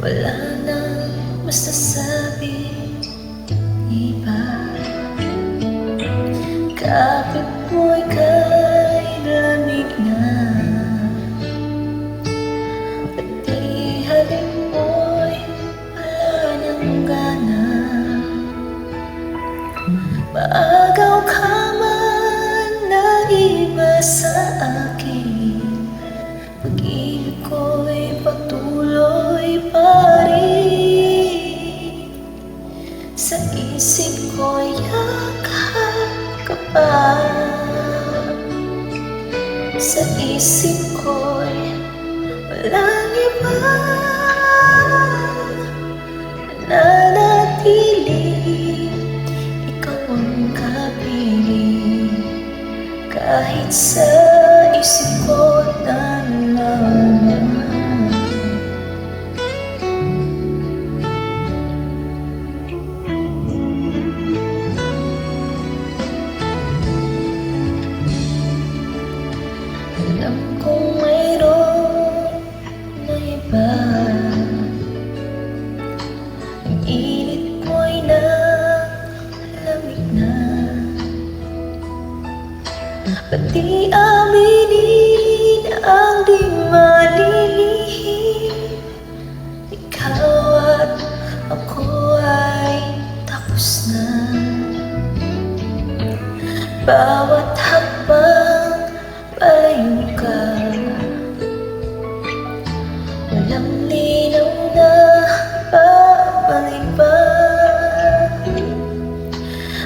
Wala nang masasabing iba. Kapit mo'y kay lamig na, pati halik mo'y wala nang gana. Maagaw ka man na iba sa akin, pag-ibig ko'y patuloy pa rin. Sa isip ko'y yakap ka pa, sa isip ko'y walang iba. Nananatili, ikaw ang kapiling, kahit sa isip ko nalaman. Alam kong mayroon na iba, ang init mo'y nalamig na, pati aminin ang di malilihim. Ikaw at ako ay tapos na. Bawat hakbang palayo ka, walang linaw na babalik ba.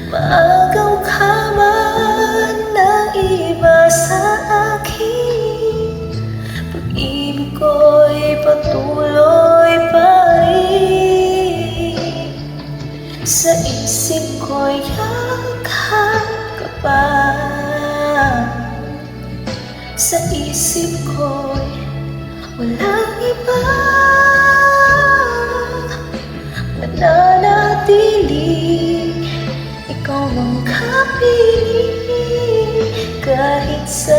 Maagaw ka man na iba sa akin, pag-ibig ko'y patuloy pa rin. Sa isip ko'y yakap ka pa, sa isip ko'y walang iba. Mananatili, ikaw ang kapiling, kahit sa